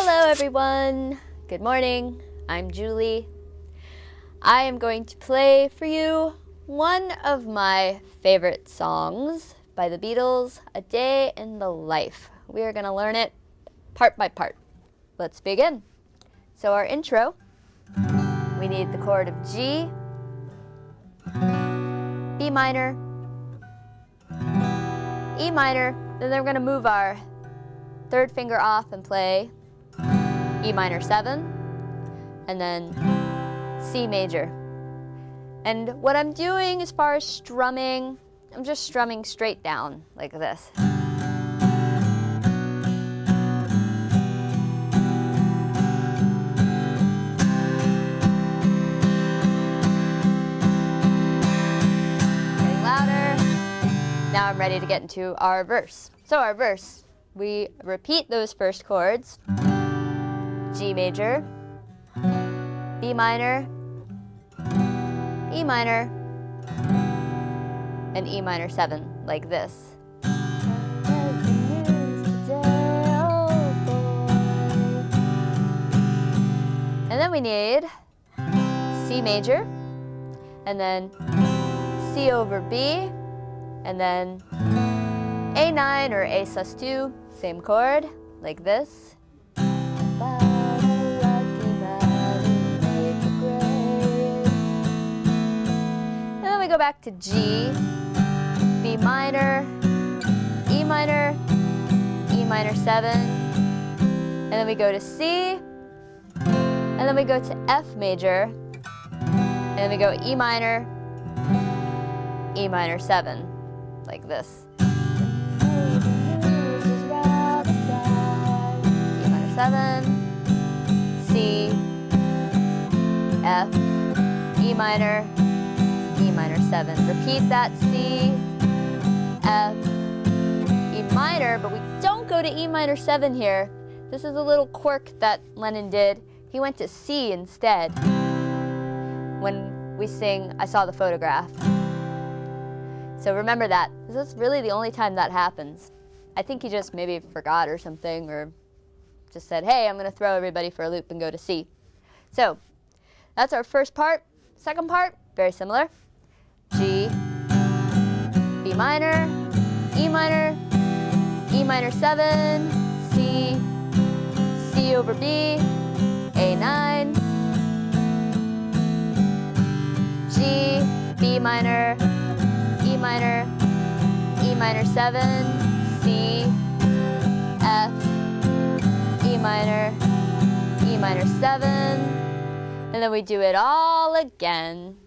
Hello everyone! Good morning, I'm Julie. I am going to play for you one of my favorite songs by the Beatles, A Day in the Life. We are going to learn it part by part. Let's begin. So our intro, we need the chord of G, B minor, E minor, then we're going to move our third finger off and play E minor 7, and then C major. And what I'm doing as far as strumming, I'm just strumming straight down like this. Getting louder. Now I'm ready to get into our verse. So our verse, we repeat those first chords. G major, B minor, E minor, and E minor 7, like this. And then we need C major, and then C over B, and then A9 or A sus2, same chord, like this. Go back to G, B minor, E minor, E minor 7, and then we go to C, and then we go to F major, and then we go E minor, E minor 7, like this. E minor 7, C, F, E minor, E minor 7. Repeat that C, F, E minor, but we don't go to E minor 7 here. This is a little quirk that Lennon did. He went to C instead when we sing I Saw the Photograph. So remember that. This is really the only time that happens. I think he just maybe forgot or something, or just said, hey, I'm going to throw everybody for a loop and go to C. So that's our first part. Second part, very similar. G, B minor, E minor, E minor 7, C, C over B, A9, G, B minor, E minor, E minor 7, C, F, E minor, E minor 7, and then we do it all again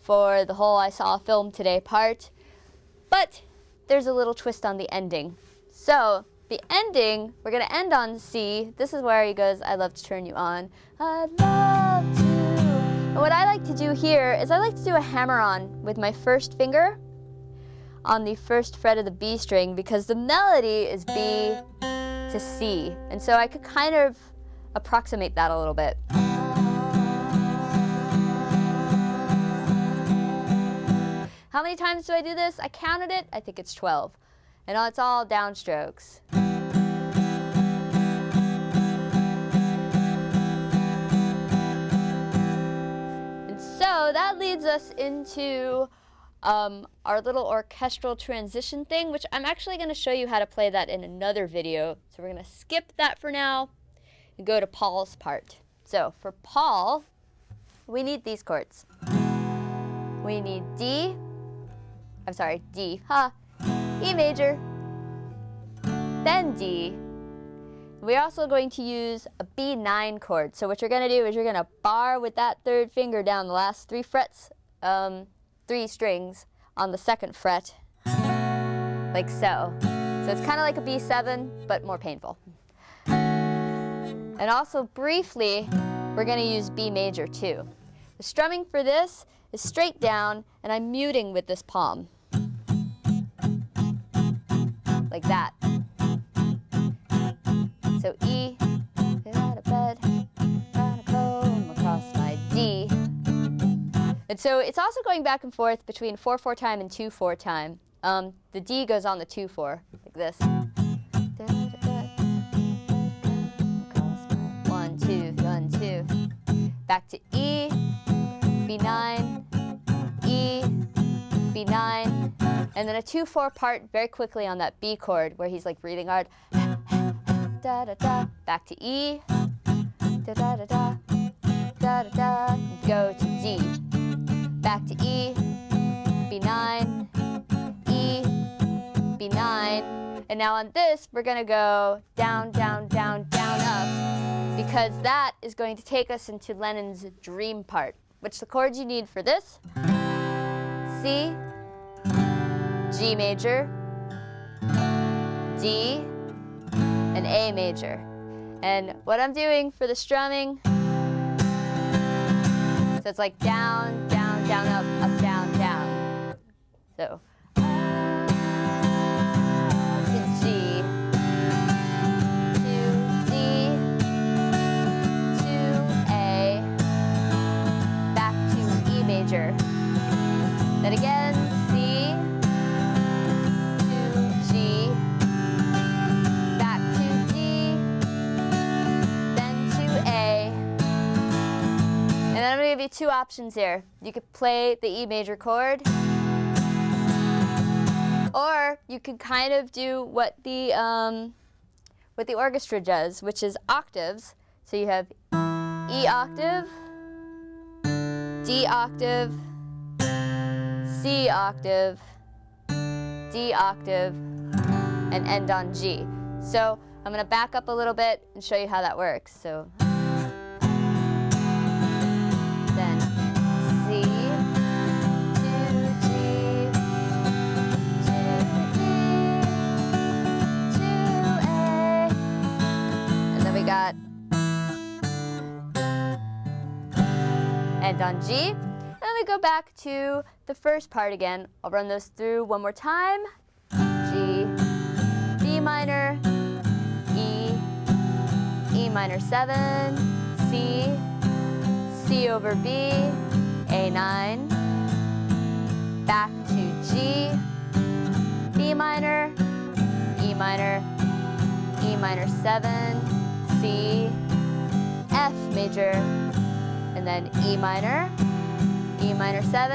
for the whole I Saw a Film Today part, but there's a little twist on the ending. So the ending, we're going to end on C. This is where he goes, I'd love to turn you on. I'd love to. And what I like to do here is I like to do a hammer-on with my first finger on the first fret of the B string, because the melody is B to C. And so I could kind of approximate that a little bit. How many times do I do this? I counted it. I think it's 12. And it's all downstrokes. And so that leads us into our little orchestral transition thing, which I'm actually going to show you how to play that in another video. So we're going to skip that for now and go to Paul's part. So for Paul, we need these chords. We need D, E major, then D. We're also going to use a B9 chord. So what you're going to do is you're going to bar with that third finger down the last 3 frets, 3 strings on the second fret, like so. So it's kind of like a B7, but more painful. And also briefly, we're going to use B major too. The strumming for this is straight down, and I'm muting with this palm. Like that. So E, get out of bed, gotta comb across my D. And so it's also going back and forth between 4/4 time and 2/4 time. The D goes on the 2/4, like this. 2, 1, 2. Back to E, B9, E, B9, and then a 2/4 part very quickly on that B chord where he's like breathing hard. Da da da. Back to E, da da da da, da da da. Go to D. Back to E, B9, E, B9. And now on this, we're gonna go down, down, down, down, up, because that is going to take us into Lennon's dream part, which the chords you need for this: C, G major, D, and A major. And what I'm doing for the strumming, so it's like down, down, down, up, down, down. So to G, to D, to A, back to E major. Then again, C, to G, back to D, then to A. And then I'm going to give you two options here. You could play the E major chord, or you could kind of do what the orchestra does, which is octaves. So you have E octave, D octave, C octave, D octave, and end on G. So I'm going to back up a little bit and show you how that works. So then C, to G, to D, to A, and then we got end on G. And then we go back to the first part again. I'll run those through one more time. G, B minor, E, E minor 7, C, C over B, A9, back to G, B minor, E minor, E minor 7, C, F major, and then E minor, E minor 7,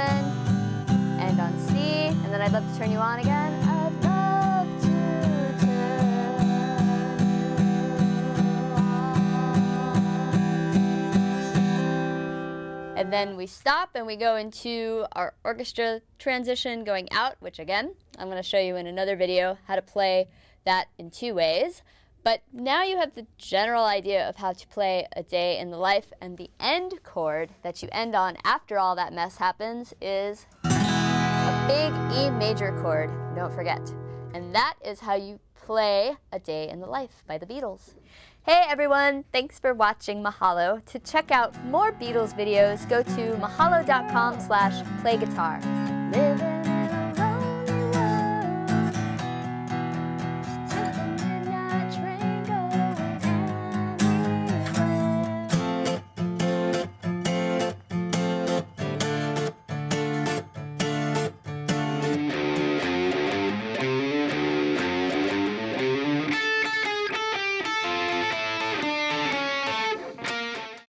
and on C, and then I'd love to turn you on again. I'd love to turn you on. And then we stop and we go into our orchestra transition going out, which again, I'm going to show you in another video how to play that in two ways. But now you have the general idea of how to play A Day in the Life, and the end chord that you end on after all that mess happens is a big E major chord, don't forget. And that is how you play A Day in the Life by the Beatles. Hey everyone, thanks for watching Mahalo. To check out more Beatles videos, go to mahalo.com/playguitar.